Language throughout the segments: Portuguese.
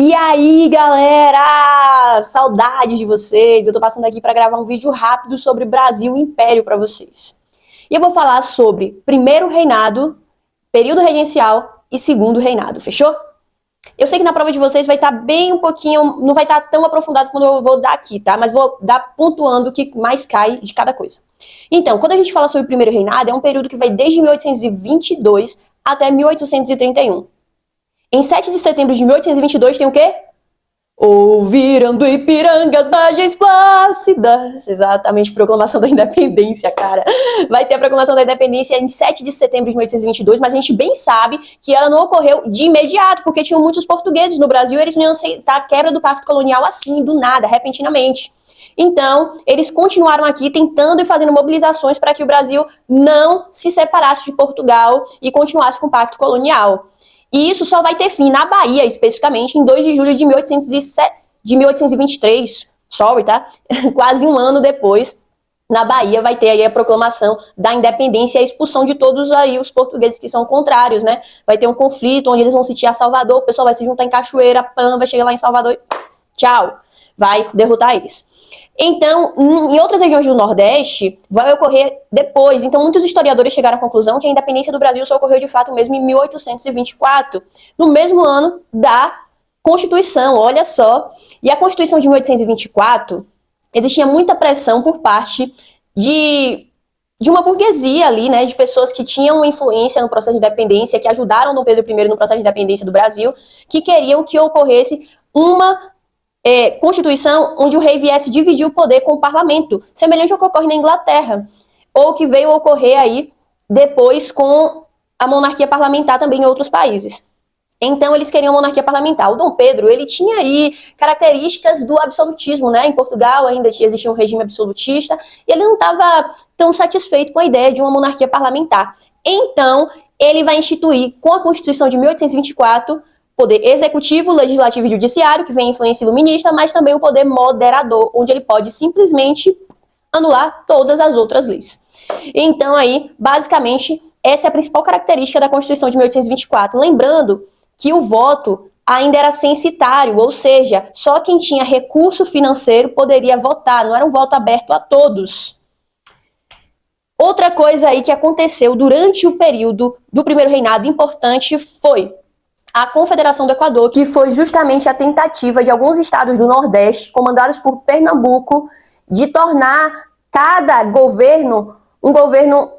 E aí, galera! Saudades de vocês! Eu tô passando aqui para gravar um vídeo rápido sobre Brasil e Império para vocês. E eu vou falar sobre primeiro reinado, período regencial e segundo reinado, fechou? Eu sei que na prova de vocês vai estar bem um pouquinho, não vai estar tão aprofundado quando eu vou dar aqui, tá? Mas vou dar pontuando o que mais cai de cada coisa. Então, quando a gente fala sobre o primeiro reinado, é um período que vai desde 1822 até 1831. Em 7 de setembro de 1822 tem o quê? Ouviram do Ipiranga as margens plácidas. Exatamente, proclamação da independência, cara. Vai ter a proclamação da independência em 7 de setembro de 1822, mas a gente bem sabe que ela não ocorreu de imediato, porque tinham muitos portugueses no Brasil e eles não iam aceitar a quebra do pacto colonial assim, do nada, repentinamente. Então, eles continuaram aqui tentando e fazendo mobilizações para que o Brasil não se separasse de Portugal e continuasse com o pacto colonial. E isso só vai ter fim na Bahia, especificamente, em 2 de julho de 1823, sorry, tá? Quase um ano depois, na Bahia vai ter aí a proclamação da independência e a expulsão de todos aí os portugueses que são contrários, né? Vai ter um conflito onde eles vão sitiar Salvador, o pessoal vai se juntar em Cachoeira, Pã, vai chegar lá em Salvador e tchau, vai derrotar eles. Então, em outras regiões do Nordeste, vai ocorrer depois. Então, muitos historiadores chegaram à conclusão que a independência do Brasil só ocorreu de fato mesmo em 1824, no mesmo ano da Constituição, olha só. E a Constituição de 1824, existia muita pressão por parte de uma burguesia ali, né, de pessoas que tinham influência no processo de independência, que ajudaram Dom Pedro I no processo de independência do Brasil, que queriam que ocorresse uma Constituição onde o rei viesse dividir o poder com o parlamento, semelhante ao que ocorre na Inglaterra, ou que veio ocorrer aí depois com a monarquia parlamentar também em outros países. Então eles queriam monarquia parlamentar. O Dom Pedro, ele tinha aí características do absolutismo, né? Em Portugal ainda existia um regime absolutista, e ele não estava tão satisfeito com a ideia de uma monarquia parlamentar. Então, ele vai instituir, com a Constituição de 1824, poder executivo, legislativo e judiciário, que vem influência iluminista, mas também o poder moderador, onde ele pode simplesmente anular todas as outras leis. Então aí, basicamente, essa é a principal característica da Constituição de 1824. Lembrando que o voto ainda era censitário, ou seja, só quem tinha recurso financeiro poderia votar, não era um voto aberto a todos. Outra coisa aí que aconteceu durante o período do primeiro reinado importante foi a Confederação do Equador, que foi justamente a tentativa de alguns estados do Nordeste, comandados por Pernambuco, de tornar cada governo um governo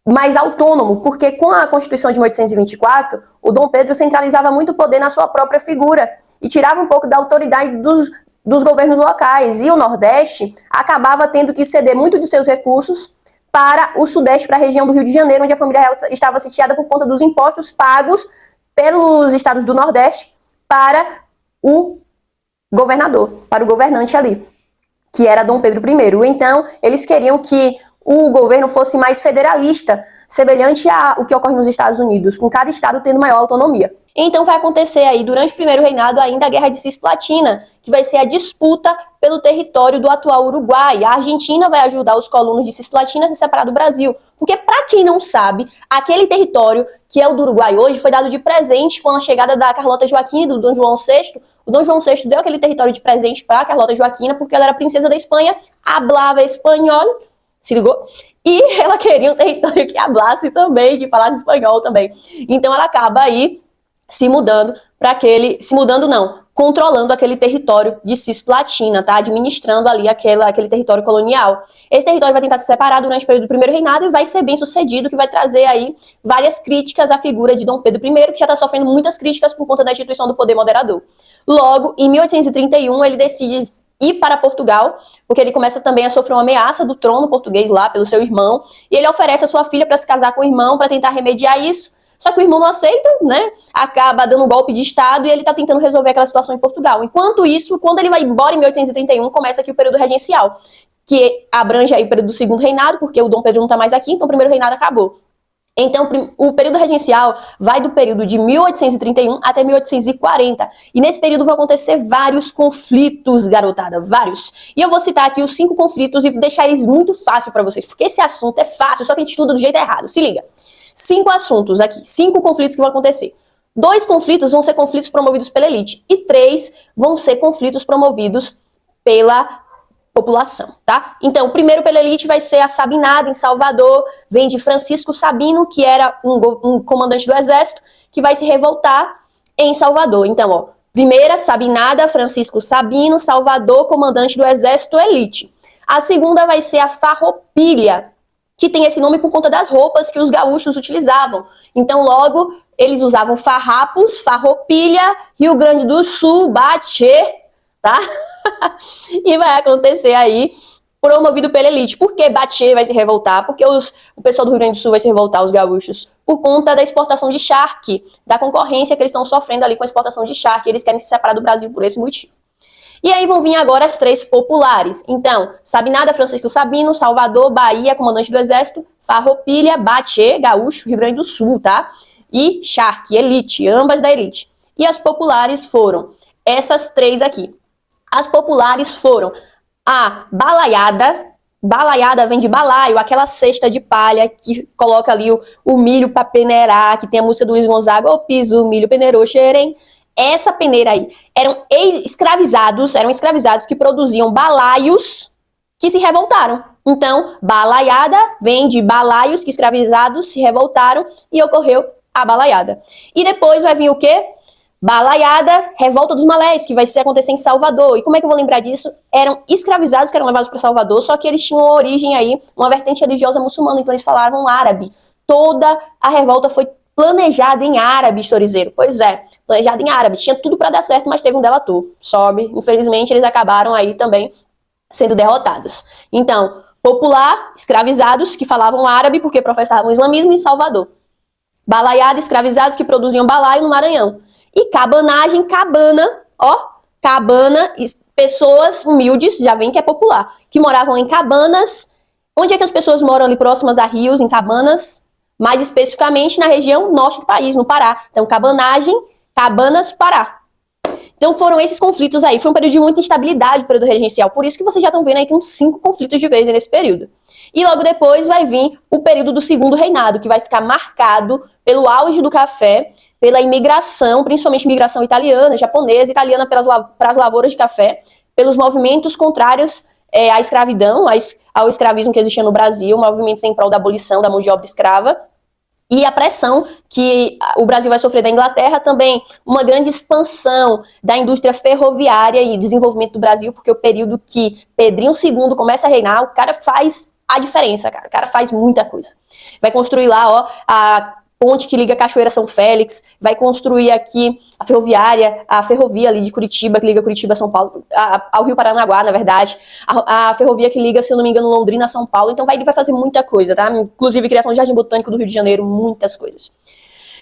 mais autônomo, porque com a Constituição de 1824, o Dom Pedro centralizava muito o poder na sua própria figura e tirava um pouco da autoridade dos governos locais, e o Nordeste acabava tendo que ceder muito de seus recursos para o Sudeste, para a região do Rio de Janeiro, onde a família real estava sitiada por conta dos impostos pagos pelos estados do Nordeste para o governador, para o governante ali, que era Dom Pedro I. Então, eles queriam que o governo fosse mais federalista, semelhante ao que ocorre nos Estados Unidos, com cada estado tendo maior autonomia. Então vai acontecer aí, durante o primeiro reinado, ainda a Guerra de Cisplatina, que vai ser a disputa pelo território do atual Uruguai. A Argentina vai ajudar os colonos de Cisplatina a se separar do Brasil. Porque, para quem não sabe, aquele território, que é o do Uruguai hoje, foi dado de presente com a chegada da Carlota Joaquina e do Dom João VI. O Dom João VI deu aquele território de presente para a Carlota Joaquina, porque ela era princesa da Espanha, hablava espanhol, se ligou? E ela queria um território que hablasse também, que falasse espanhol também. Então ela acaba aí controlando aquele território de Cisplatina, tá? Administrando ali aquele território colonial. Esse território vai tentar se separar durante o período do primeiro reinado e vai ser bem sucedido, que vai trazer aí várias críticas à figura de Dom Pedro I, que já está sofrendo muitas críticas por conta da instituição do poder moderador. Logo, em 1831, ele decide ir para Portugal, porque ele começa também a sofrer uma ameaça do trono português lá pelo seu irmão, e ele oferece a sua filha para se casar com o irmão para tentar remediar isso. Só que o irmão não aceita, né? Acaba dando um golpe de estado e ele tá tentando resolver aquela situação em Portugal. Enquanto isso, quando ele vai embora em 1831, começa aqui o período regencial, que abrange aí o período do segundo reinado, porque o Dom Pedro não tá mais aqui, então o primeiro reinado acabou. Então, o período regencial vai do período de 1831 até 1840. E nesse período vão acontecer vários conflitos, garotada, vários. E eu vou citar aqui os 5 conflitos e deixar eles muito fácil para vocês, porque esse assunto é fácil, só que a gente estuda do jeito errado. Se liga. 5 assuntos aqui, 5 conflitos que vão acontecer. 2 conflitos vão ser conflitos promovidos pela elite e 3 vão ser conflitos promovidos pela população, tá? Então, o primeiro pela elite vai ser a Sabinada, em Salvador, vem de Francisco Sabino, que era um comandante do exército, que vai se revoltar em Salvador. Então, ó, primeira, Sabinada, Francisco Sabino, Salvador, comandante do exército elite. A segunda vai ser a Farroupilha, que tem esse nome por conta das roupas que os gaúchos utilizavam. Então, logo, eles usavam farrapos, Farroupilha, Rio Grande do Sul, Batê, tá? E vai acontecer aí, promovido pela elite. Por que Batê vai se revoltar? Porque o pessoal do Rio Grande do Sul vai se revoltar, os gaúchos, por conta da exportação de charque, da concorrência que eles estão sofrendo ali com a exportação de charque. Eles querem se separar do Brasil por esse motivo. E aí vão vir agora as 3 populares. Então, Sabinada, Francisco Sabino, Salvador, Bahia, comandante do exército, Farroupilha, Batê, gaúcho, Rio Grande do Sul, tá? E charque, elite, ambas da elite. E as populares foram essas 3 aqui. As populares foram a balaiada. Balaiada vem de balaio, aquela cesta de palha que coloca ali o milho para peneirar, que tem a música do Luiz Gonzaga, o piso, o milho peneirou, xerém. Essa peneira aí eram escravizados que produziam balaios que se revoltaram. Então, balaiada vem de balaios que escravizados se revoltaram e ocorreu a balaiada. E depois vai vir o quê? Balaiada, Revolta dos Malés, que vai acontecer em Salvador. E como é que eu vou lembrar disso? Eram escravizados que eram levados para Salvador, só que eles tinham origem aí, uma vertente religiosa muçulmana, então eles falavam árabe. Toda a revolta foi planejada em árabe, historizeiro. Pois é, planejada em árabe. Tinha tudo para dar certo, mas teve um delator. Sobe. Infelizmente, eles acabaram aí também sendo derrotados. Então, popular, escravizados que falavam árabe porque professavam o islamismo em Salvador. Balaiada, escravizados que produziam balaio no Maranhão. E cabanagem, cabana, ó, cabana, pessoas humildes, já vem que é popular, que moravam em cabanas. Onde é que as pessoas moram ali próximas a rios, em cabanas? Mais especificamente na região norte do país, no Pará. Então, cabanagem, cabanas, Pará. Então, foram esses conflitos aí. Foi um período de muita instabilidade, o período regencial. Por isso que vocês já estão vendo aí que uns 5 conflitos de vez nesse período. E logo depois vai vir o período do Segundo Reinado, que vai ficar marcado pelo auge do café, pela imigração, principalmente imigração italiana, japonesa, italiana para as lavouras de café, pelos movimentos contrários à escravidão, ao escravismo que existia no Brasil, movimentos em prol da abolição da mão de obra escrava, e a pressão que o Brasil vai sofrer da Inglaterra, também uma grande expansão da indústria ferroviária e desenvolvimento do Brasil, porque o período que Pedrinho II começa a reinar, o cara faz a diferença, cara. O cara faz muita coisa. Vai construir lá, ó, a ponte que liga Cachoeira São Félix, vai construir aqui a ferrovia ali de Curitiba, que liga Curitiba a São Paulo, ao Rio Paranaguá, na verdade, a ferrovia que liga, se eu não me engano, Londrina a São Paulo. Então vai fazer muita coisa, tá? Inclusive criação do Jardim Botânico do Rio de Janeiro, muitas coisas.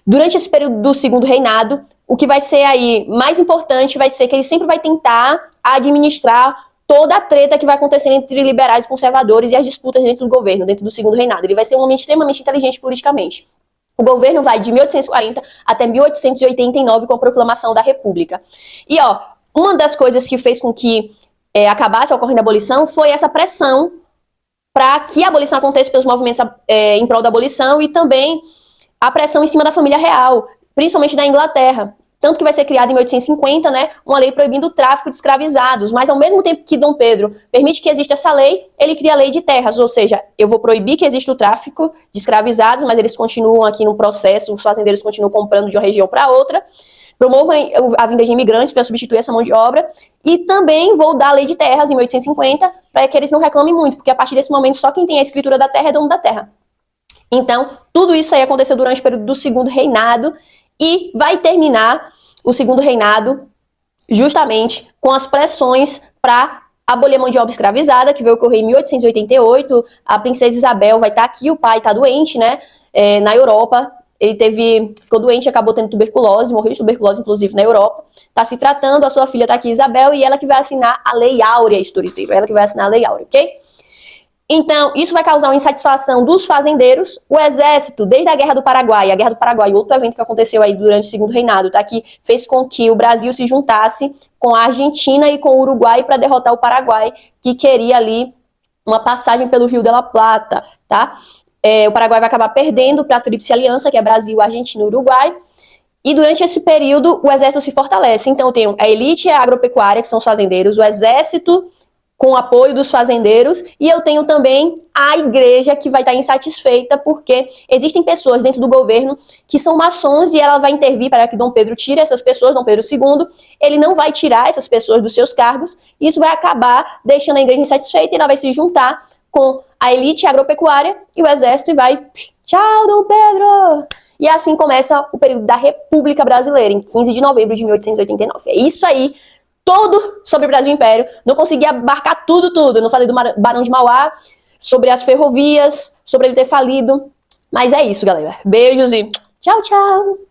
Durante esse período do Segundo Reinado, o que vai ser aí mais importante vai ser que ele sempre vai tentar administrar toda a treta que vai acontecer entre liberais e conservadores e as disputas dentro do governo, dentro do Segundo Reinado. Ele vai ser um homem extremamente inteligente politicamente. O governo vai de 1840 até 1889 com a proclamação da República. E, ó, uma das coisas que fez com que acabasse ocorrendo a abolição foi essa pressão para que a abolição acontecesse pelos movimentos em prol da abolição e também a pressão em cima da família real, principalmente da Inglaterra. Tanto que vai ser criada em 1850, né, uma lei proibindo o tráfico de escravizados, mas ao mesmo tempo que Dom Pedro permite que exista essa lei, ele cria a lei de terras, ou seja, eu vou proibir que exista o tráfico de escravizados, mas eles continuam aqui no processo, os fazendeiros continuam comprando de uma região para outra, promovam a vinda de imigrantes para substituir essa mão de obra, e também vou dar a lei de terras em 1850, para que eles não reclamem muito, porque a partir desse momento só quem tem a escritura da terra é dono da terra. Então, tudo isso aí aconteceu durante o período do Segundo Reinado, e vai terminar o Segundo Reinado justamente com as pressões para abolir a mão de obra escravizada, que vai ocorrer em 1888. A princesa Isabel vai estar aqui, o pai está doente, né, na Europa. Ele ficou doente, acabou tendo tuberculose, morreu de tuberculose, inclusive, na Europa. Está se tratando, a sua filha está aqui, Isabel, e ela que vai assinar a Lei Áurea, historizeiro. Ela que vai assinar a Lei Áurea, ok? Então, isso vai causar uma insatisfação dos fazendeiros. O exército, desde a Guerra do Paraguai, outro evento que aconteceu aí durante o Segundo Reinado, tá? Que fez com que o Brasil se juntasse com a Argentina e com o Uruguai para derrotar o Paraguai, que queria ali uma passagem pelo Rio de la Plata, tá? O Paraguai vai acabar perdendo para a Tríplice Aliança, que é Brasil, Argentina e Uruguai. E durante esse período, o exército se fortalece. Então, eu tenho a elite agropecuária, que são os fazendeiros, o exército com o apoio dos fazendeiros, e eu tenho também a igreja que vai estar insatisfeita porque existem pessoas dentro do governo que são maçons e ela vai intervir para que Dom Pedro tire essas pessoas, Dom Pedro II, ele não vai tirar essas pessoas dos seus cargos, e isso vai acabar deixando a igreja insatisfeita e ela vai se juntar com a elite agropecuária e o exército e vai, tchau, Dom Pedro! E assim começa o período da República Brasileira, em 15 de novembro de 1889. É isso aí, todo sobre o Brasil Império. Não consegui abarcar tudo. Não falei do Barão de Mauá, sobre as ferrovias, sobre ele ter falido. Mas é isso, galera. Beijos e tchau, tchau!